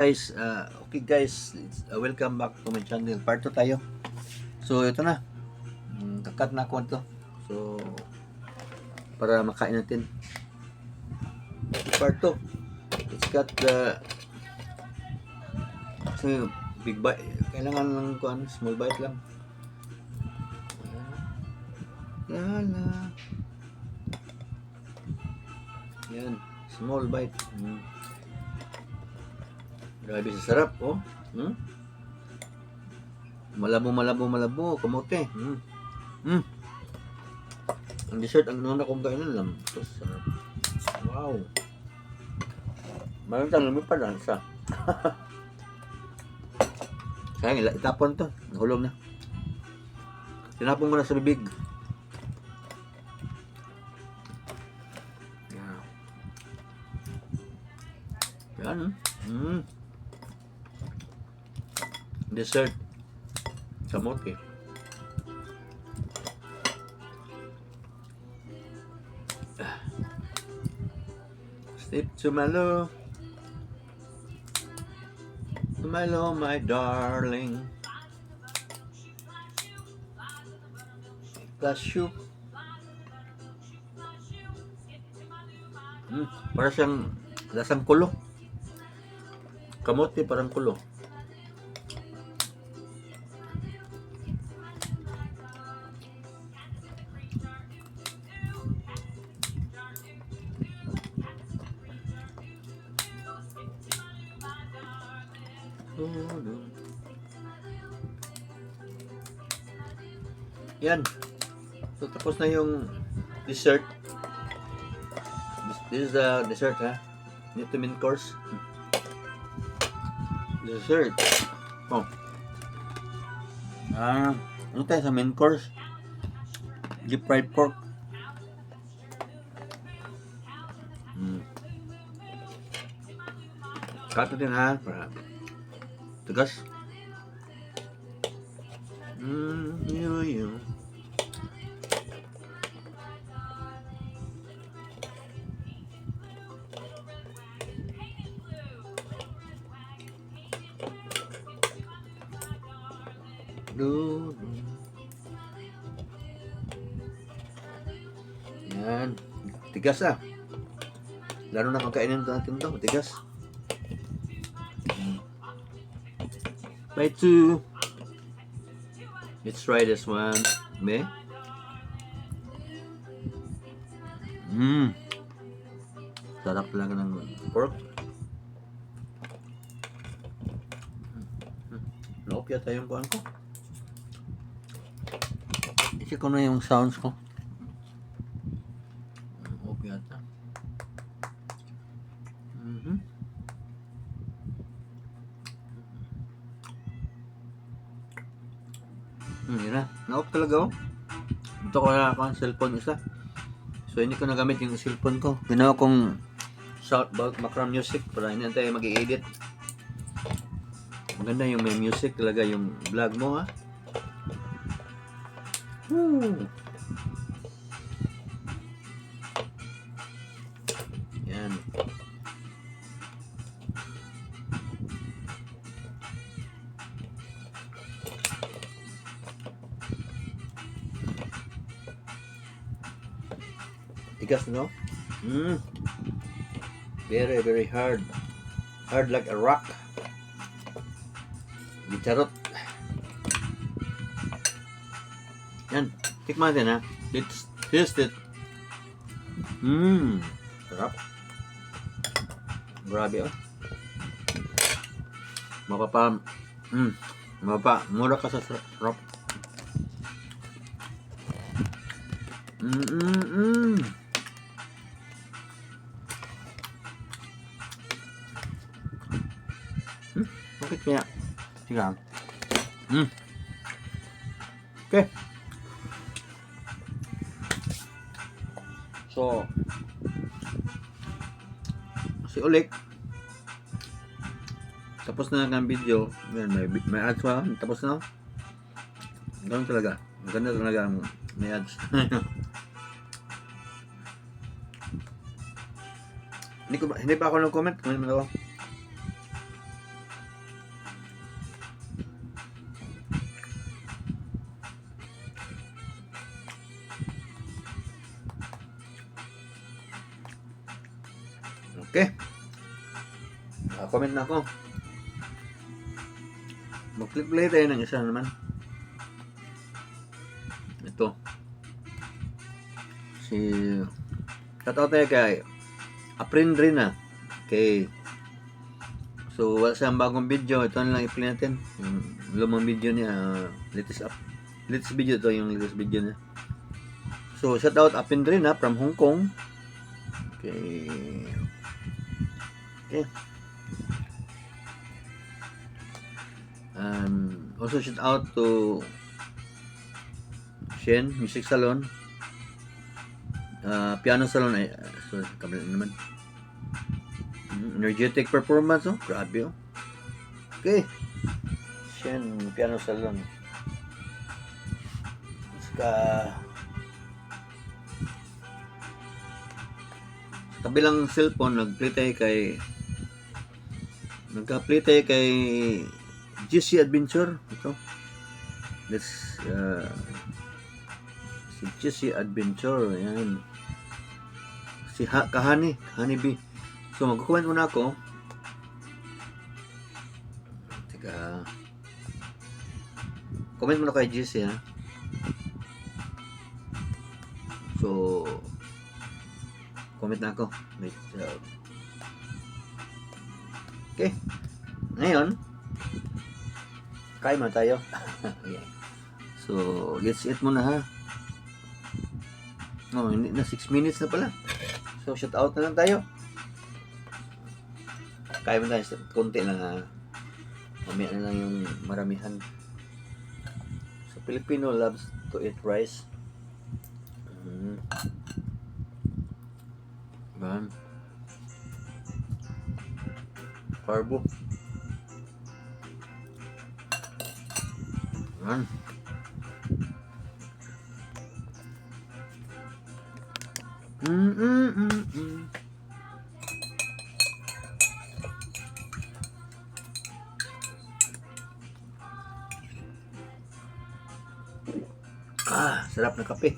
Guys, okay guys, welcome back to my channel. Part 2 tayo. So, ito na. Kakat na ako ito. So, para makain natin. Part 2. It's got the big bite. Kailangan ng small bite lang. Lala. Yan, small bite. Grabe sa sarap, oh. Malabo, kamote. Ang dessert, ang nuna kong kainan lang. So, sarap. Wow. Marang tang lumipad lang sa. Sayang, itapon to. Nahulog na. Tinapon mo na sa bibig. Yan. Dessert. Kamote. Sleep tomorrow. Tomorrow, my darling. Bless you. Para siyang lasang kulo. Kamote parang kulo. Yan. So, tapos na yung dessert. This is the dessert, ha? Ito main course. Dessert. Oh. Ano tayo sa main course? Deep fried pork. Kato din, ha? Para tugas. Yun. Yan. Tigas ah. Lalo na kakainin natin ito. Tigas. Bite 2. Let's try this one. Me? Sarap lang ng pork. Naop yata yung kuhan ko. I-check ko na yung sounds ko. Naop yata. Yun na. Na-off talaga oh. Ito ko na ako ang cellphone isa. So hindi ko nagamit yung cellphone ko. Ginawa kong background music para hindi tayo mag-i-edit. Maganda yung may music talaga yung vlog mo ha. Yan. Tigas, no? Very, very hard. Hard like a rock. Gicharot. Yan. Tikman din, ha? Let's taste it. Sarap. Grabe, oh. Mura ka sa sarap. Bakit kaya? Sige. Okay. So, si Ulik, tapos na ang video. May ads pa. Tapos na. Ganun talaga. Maganda talaga ang may ads. Hindi pa ako nag-comment. Comment mo ako. Okay. Comment na ako. Mag-click play tayo ng isa naman. Ito. Shoutout tayo kay Aprindrina. Okay. So, wala siyang bagong video. Ito na lang i-play natin. Yung lumang video niya. Latest video to, yung latest video niya. So, shoutout Aprindrina from Hong Kong. Okay. Okay. Also shout out to Shen Music Salon, Piano Salon. Sorry, kabila naman. Energetic Performance, oh, grabe, oh. Okay, Shen Piano Salon. Sa kabilang cellphone, nag-play tayo kay GC Adventure. Ito. Let's si GC Adventure. Ayan. Si Kahani B. So mag-comment muna ako. Teka. Comment muna kay GC, ha. So comment na ako. Okay. Ngayon, kain muna tayo. Okay. So, let's eat muna, ha. No, hindi na 6 minutes na pala. So, shout out na lang tayo. Kain muna tayo. Konti lang, ha. Mamaya na lang yung maramihan. So, Filipino loves to eat rice. Yan. Carbo. Yan. Sarap na kape.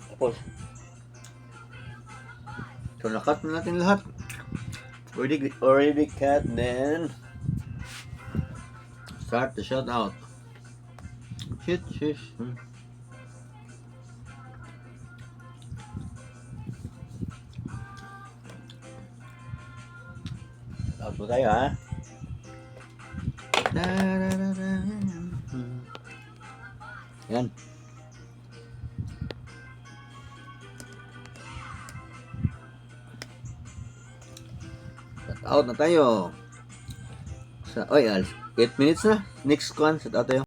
Tapos, so nakat na natin lahat. Already cut, then start the shout out. Shish. Out po tayo, ha. Yan. Shout out na tayo. 8 minutes na. Next one, shout out tayo.